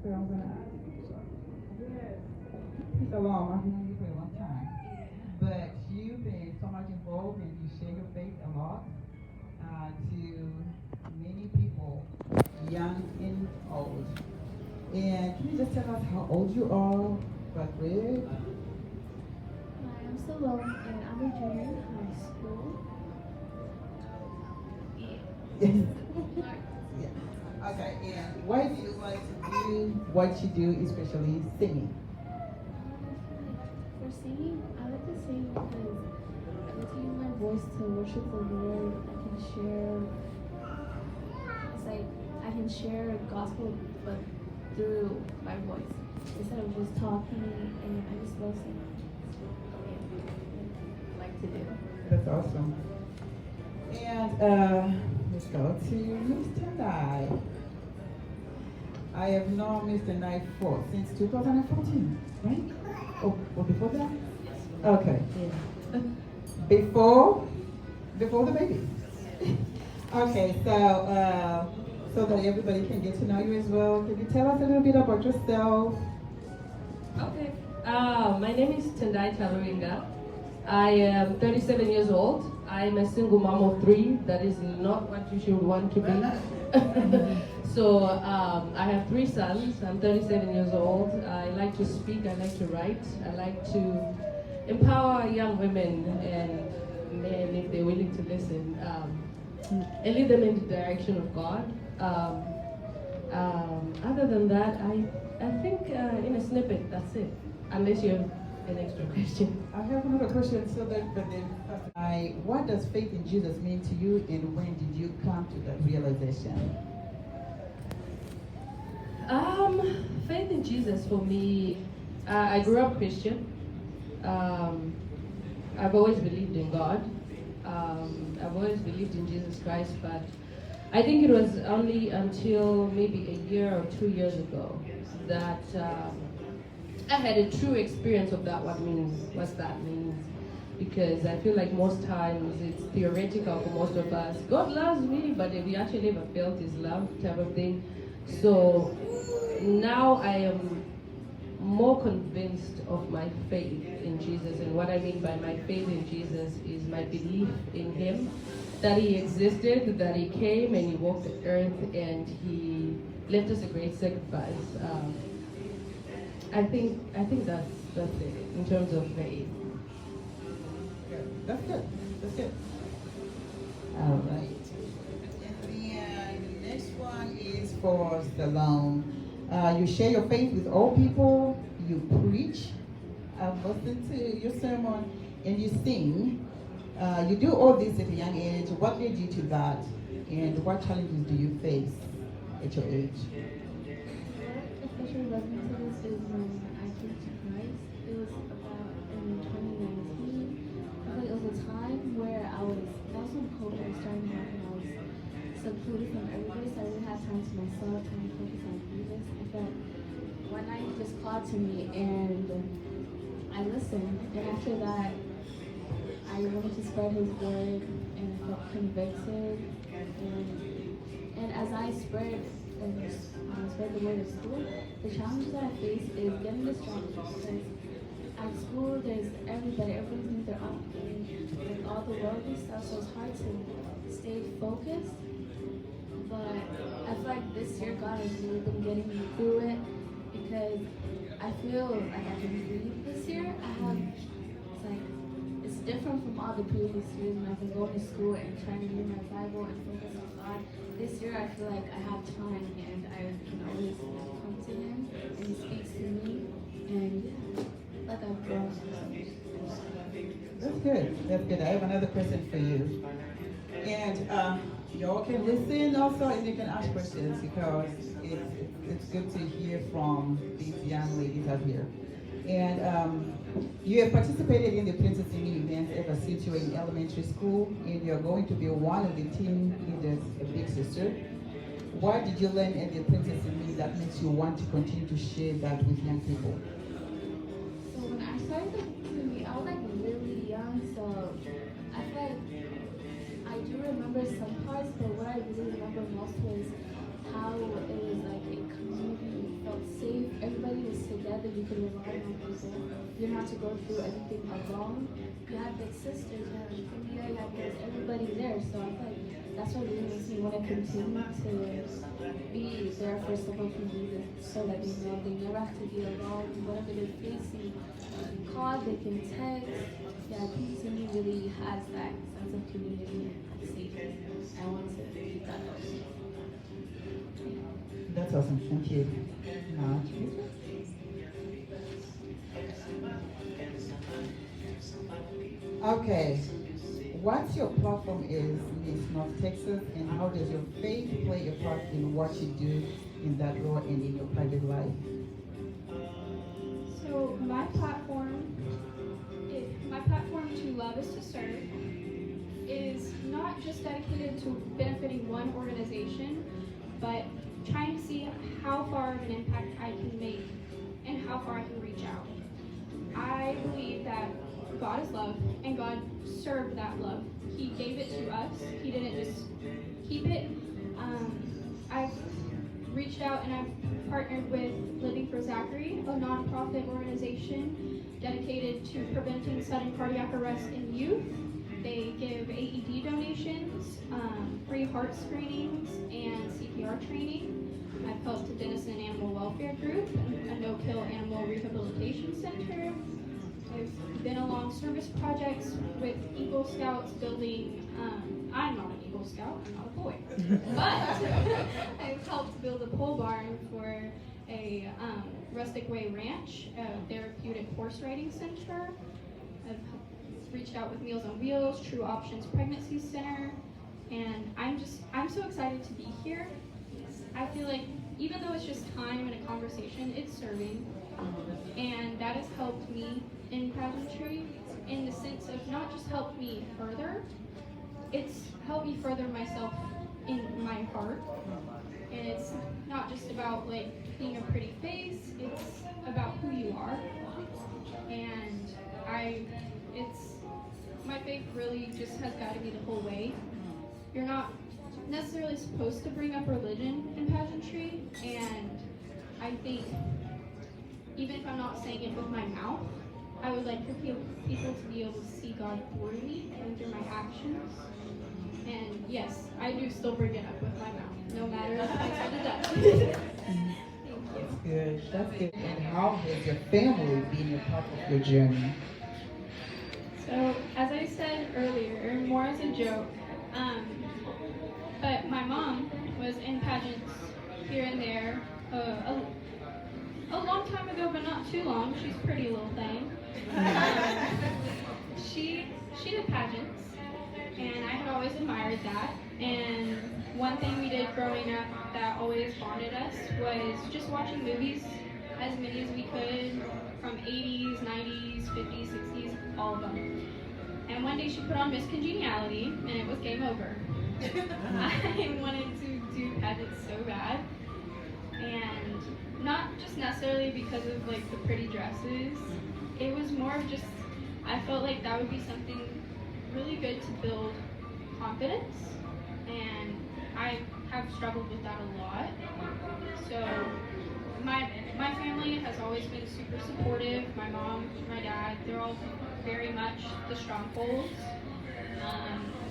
So I'm gonna ask. Salom, I've known you for a long time, but you've been so much involved and you share your faith a lot to many people, young and old. And can you just tell us how old you are, what grade? Hi, I'm Salom, and I'm a junior in high school. Yeah. Okay, and why do you like to do what you do, especially singing? For singing, I like to sing because I get to use my voice to worship the Lord. I can share, it's like I can share gospel, but through my voice instead of just talking. And I just love singing. I like to do. That's awesome. And let's go to Miss Tendai. I have known Miss Tendai for since 2014, right? Or before that? Okay. Yeah. Before the baby. Okay, so that everybody can get to know you as well, can you tell us a little bit about yourself? Okay. My name is Tendai Taruvinga. I am 37 years old. I am a single mom of 3. That is not what you should want to be. So I have 3 sons. I'm 37 years old. I like to speak. I like to write. I like to empower young women and men, if they're willing to listen, and lead them in the direction of God. Other than that, I think in a snippet, that's it. Unless you have an extra question. I have another question. What does faith in Jesus mean to you, and when did you come to that realization? Faith in Jesus for me, I grew up Christian. I've always believed in God. I've always believed in Jesus Christ, but I think it was only until maybe a year or 2 years ago that I had a true experience of that, what that means. Because I feel like most times it's theoretical for most of us. God loves me, but if you actually ever felt his love type of thing. So now I am more convinced of my faith in Jesus. And what I mean by my faith in Jesus is my belief in him, that he existed, that he came and he walked the earth and he left us a great sacrifice. I think that's it in terms of faith. That's good. That's good. All right. And the next one is for Salom. You share your faith with all people. You preach. I've listened to your sermon, and you sing. You do all this at a young age. What led you to that, and what challenges do you face at your age? Especially led me to this is when I came to Christ. It was about in 2019. I feel like it was a time where that was when COVID was starting to happen. I was secluded from everybody, so I didn't have time to myself, time to focus on Jesus. I felt one night he just called to me and I listened. And after that, I wanted to spread his word and I felt convicted. And as I spread the word at school, the challenge that I face is getting distracted because at school there's everybody's doing their own thing, like all the worldly stuff, so it's hard to stay focused. But I feel like this year God has really been getting me through it because I feel like I can breathe this year. It's different from all the previous years when I've been going to school and trying to read my Bible and focus on God. This year I feel like I have time and I can always come to him and he speaks to me and like I've grown. That's good. That's good. I have another question for you. And y'all can listen also and you can ask questions because it's good to hear from these young ladies out here. And you have participated in the Princess in Me event ever since you were in elementary school, and you're going to be one of the team leaders, a big sister. What did you learn at the Princess in Me that makes you want to continue to share that with young people? So when I started the Princess in Me, I was like really young, so I feel like I do remember some parts, but what I really remember most was how it was like a community, felt you can rely on people. You don't have to go through everything alone. You have big sisters, you have India, you have kids, everybody there. So I feel like that's what really makes me want to continue to be there for someone who needs it, so that they know they never have to be alone. Whatever they're facing, they can call, they can text. Yeah, peace to me really has that sense of community and safety. I want to keep that up. That's awesome. Thank you. Okay. What's your platform is in North Texas, and how does your faith play a part in what you do in that role and in your private life? So my platform to love is to serve is not just dedicated to benefiting one organization, but trying to see how far of an impact I can make and how far I can reach out. I believe that God is love, and God served that love. He gave it to us. He didn't just keep it. I've reached out and I've partnered with Living for Zachary, a nonprofit organization dedicated to preventing sudden cardiac arrest in youth. They give AED donations, free heart screenings, and CPR training. I've helped a Denison Animal Welfare Group, a no-kill animal rehabilitation center. I've been along service projects with Eagle Scouts building, I'm not an Eagle Scout, I'm not a boy, but I've helped build a pole barn for a Rustic Way Ranch, a therapeutic horse riding center. I've reached out with Meals on Wheels, True Options Pregnancy Center, and I'm so excited to be here. I feel like even though it's just time and a conversation, it's serving, and that has helped me in pageantry in the sense of not just helped me further, it's helped me further myself in my heart. And it's not just about like being a pretty face, it's about who you are. And my faith really just has got to be the whole way. You're not necessarily supposed to bring up religion in pageantry, and I think even if I'm not saying it with my mouth, I would like for people to be able to see God through me and through my actions. And yes, I do still bring it up with my mouth, no matter if I said it up. Thank you. That's good. That's good. And how has your family been a part of your journey? So, as I said earlier, more as a joke, but my mom was in pageants here and there a long time ago, but not too long. She's a pretty little thing. She did pageants, and I had always admired that. And one thing we did growing up that always bonded us was just watching movies, as many as we could, from 80s, 90s, 50s, 60s, all of them. And one day she put on Miss Congeniality, and it was game over. I wanted to do pageants so bad, and not just necessarily because of like the pretty dresses. It was more of just, I felt like that would be something really good to build confidence, and I have struggled with that a lot. So my family has always been super supportive. My mom, my dad, they're all very much the strongholds.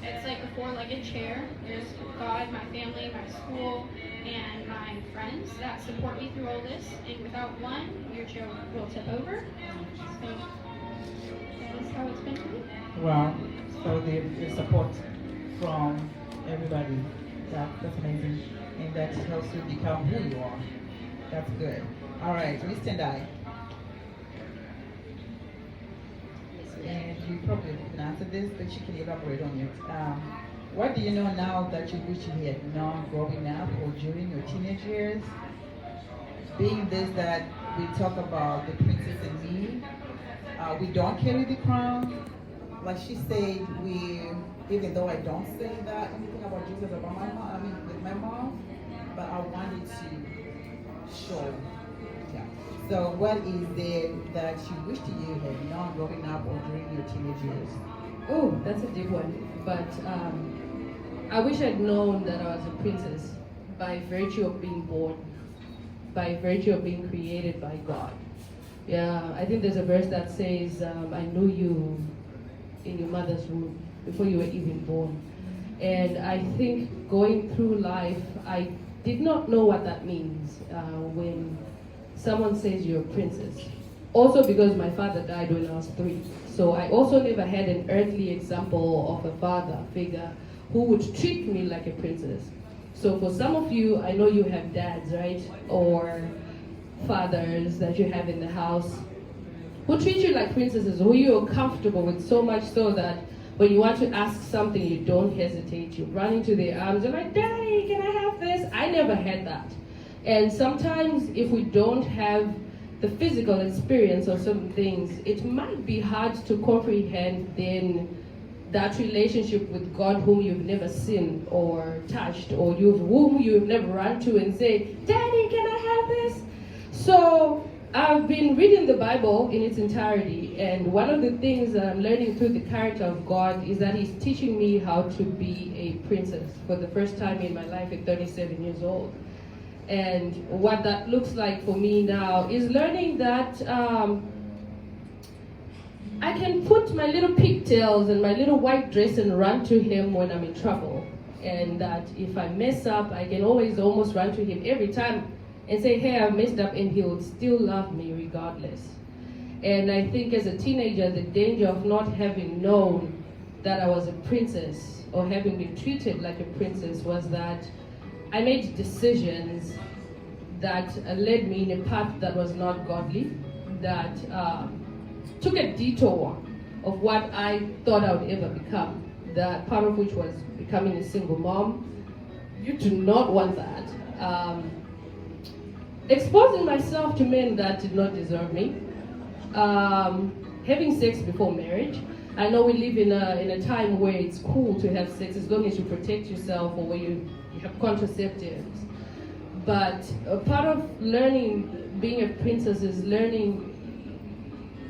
It's like a four-legged chair. There's God, my family, my school, and my friends that support me through all this. And without one, your chair will tip over. So that is how it's been for me. Wow. So the support from everybody. That's amazing. And that helps you become who you are. That's good. All right, Miss Tendai. And you probably didn't answer this, but you can elaborate on it. What do you know now that you wish you had known growing up or during your teenage years? Being this that we talk about the princess and me, we don't carry the crown. Like she said, even though I don't say that anything about Jesus about my mom, with my mom, but I wanted to show. Yeah. So what is there that you wish you had known growing up or during your teenage years? Oh, that's a deep one. But I wish I'd known that I was a princess by virtue of being born, by virtue of being created by God. Yeah, I think there's a verse that says, I knew you in your mother's womb before you were even born. And I think going through life, I did not know what that means when someone says you're a princess. Also because my father died when I was 3. So I also never had an earthly example of a father figure who would treat me like a princess. So for some of you, I know you have dads, right? Or fathers that you have in the house who treat you like princesses, who you're comfortable with, so much so that when you want to ask something, you don't hesitate. You run into their arms, you're like, Daddy, can I have this? I never had that. And sometimes if we don't have the physical experience of certain things, it might be hard to comprehend then that relationship with God whom you've never seen or touched, or whom you've never run to and say, Daddy, can I have this? So I've been reading the Bible in its entirety, and one of the things that I'm learning through the character of God is that He's teaching me how to be a princess for the first time in my life at 37 years old. And what that looks like for me now is learning that I can put my little pigtails and my little white dress and run to Him when I'm in trouble. And that if I mess up, I can always almost run to Him every time and say, hey, I've messed up, and He'll still love me regardless. And I think as a teenager, the danger of not having known that I was a princess or having been treated like a princess was that I made decisions that led me in a path that was not godly, that took a detour of what I thought I would ever become, that part of which was becoming a single mom. You do not want that. Exposing myself to men that did not deserve me. Having sex before marriage. I know we live in a time where it's cool to have sex as long as you protect yourself or where you have contraceptives. But a part of learning being a princess is learning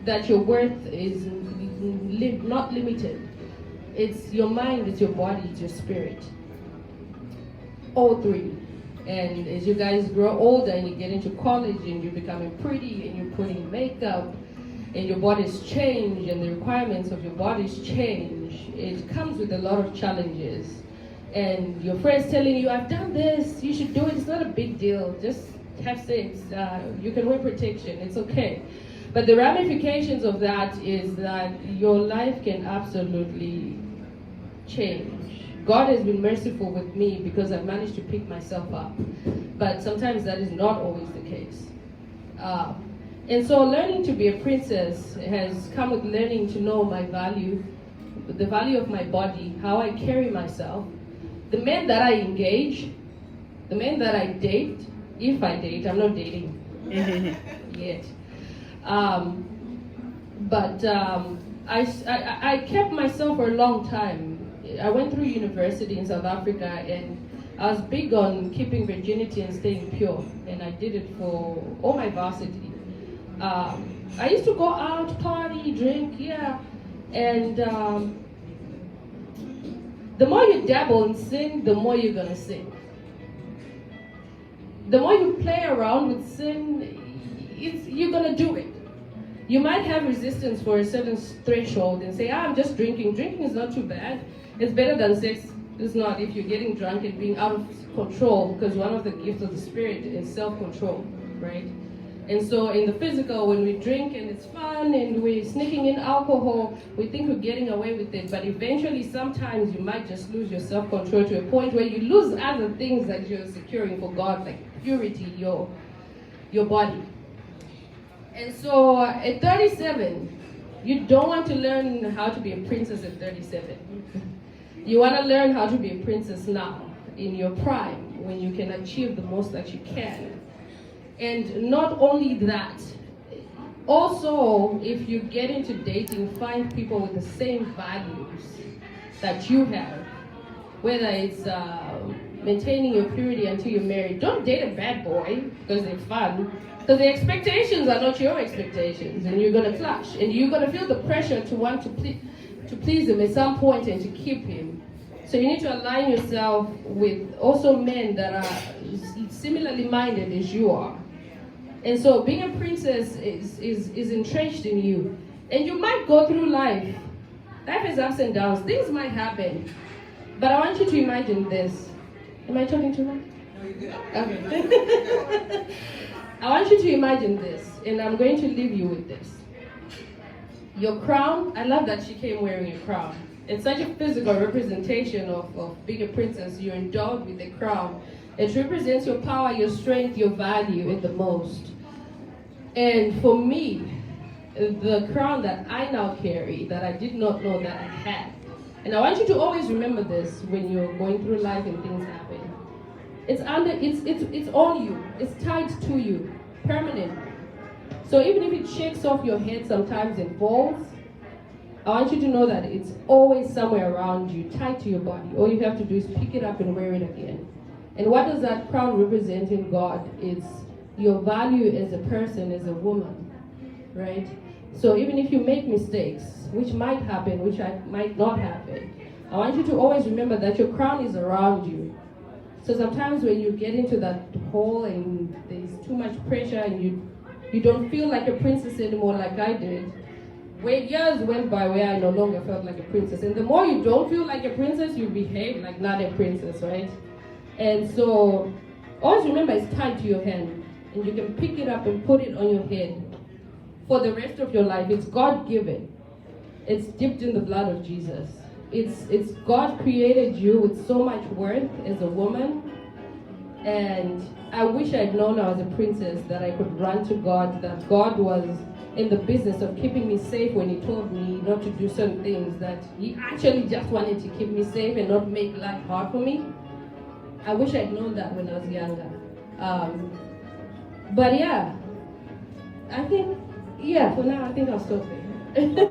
that your worth is not limited. It's your mind, it's your body, it's your spirit. All three. And as you guys grow older and you get into college and you're becoming pretty and you're putting makeup and your body's change and the requirements of your body's change, it comes with a lot of challenges. And your friends telling you, I've done this, you should do it, it's not a big deal, just have sex, you can wear protection, it's okay. But the ramifications of that is that your life can absolutely change. God has been merciful with me because I've managed to pick myself up. But sometimes that is not always the case. And so learning to be a princess has come with learning to know my value, the value of my body, how I carry myself, the men that I engage, the men that I date, if I date, I'm not dating yet. But I kept myself for a long time. I went through university in South Africa and I was big on keeping virginity and staying pure, and I did it for all my varsity. I used to go out, party, drink, yeah, and the more you dabble in sin, the more you're gonna sin. The more you play around with sin, you're gonna do it. You might have resistance for a certain threshold and say, I'm just drinking. Drinking is not too bad. It's better than sex. It's not if you're getting drunk and being out of control, because one of the gifts of the Spirit is self-control, right? And so in the physical, when we drink and it's fun and we're sneaking in alcohol, we think we're getting away with it. But eventually, sometimes you might just lose your self-control to a point where you lose other things that you're securing for God, like purity, your body. And so at 37, you don't want to learn how to be a princess at 37. You want to learn how to be a princess now, in your prime, when you can achieve the most that you can. And not only that, also, if you get into dating, find people with the same values that you have. Whether it's maintaining your purity until you're married. Don't date a bad boy because they're fun. Because the expectations are not your expectations, and you're going to clash. And you're going to feel the pressure to want to please him at some point and to keep him. So you need to align yourself with also men that are similarly minded as you are. And so being a princess is entrenched in you. And you might go through life. Life is ups and downs. Things might happen. But I want you to imagine this. Am I talking too much? No, you're good. Okay. I want you to imagine this, and I'm going to leave you with this. Your crown, I love that she came wearing a crown. It's such a physical representation of being a princess. You're endowed with a crown. It represents your power, your strength, your value in the most. And for me, the crown that I now carry, that I did not know that I had, and I want you to always remember this when you're going through life and things happen. It's on you. It's tied to you, permanently. So even if it shakes off your head sometimes and falls, I want you to know that it's always somewhere around you, tied to your body. All you have to do is pick it up and wear it again. And what does that crown represent in God? It's your value as a person, as a woman, right? So even if you make mistakes, which might happen, which might not happen, I want you to always remember that your crown is around you. So sometimes when you get into that hole and there's too much pressure and you don't feel like a princess anymore like I did, years went by where I no longer felt like a princess. And the more you don't feel like a princess, you behave like not a princess, right? And so always remember it's tied to your hand. And you can pick it up and put it on your head for the rest of your life. It's God-given. It's dipped in the blood of Jesus. It's God created you with so much worth as a woman. And I wish I'd known I was a princess, that I could run to God, that God was in the business of keeping me safe when he told me not to do certain things, that he actually just wanted to keep me safe and not make life hard for me. I wish I'd known that when I was younger. But yeah, for now I think I'll stop there.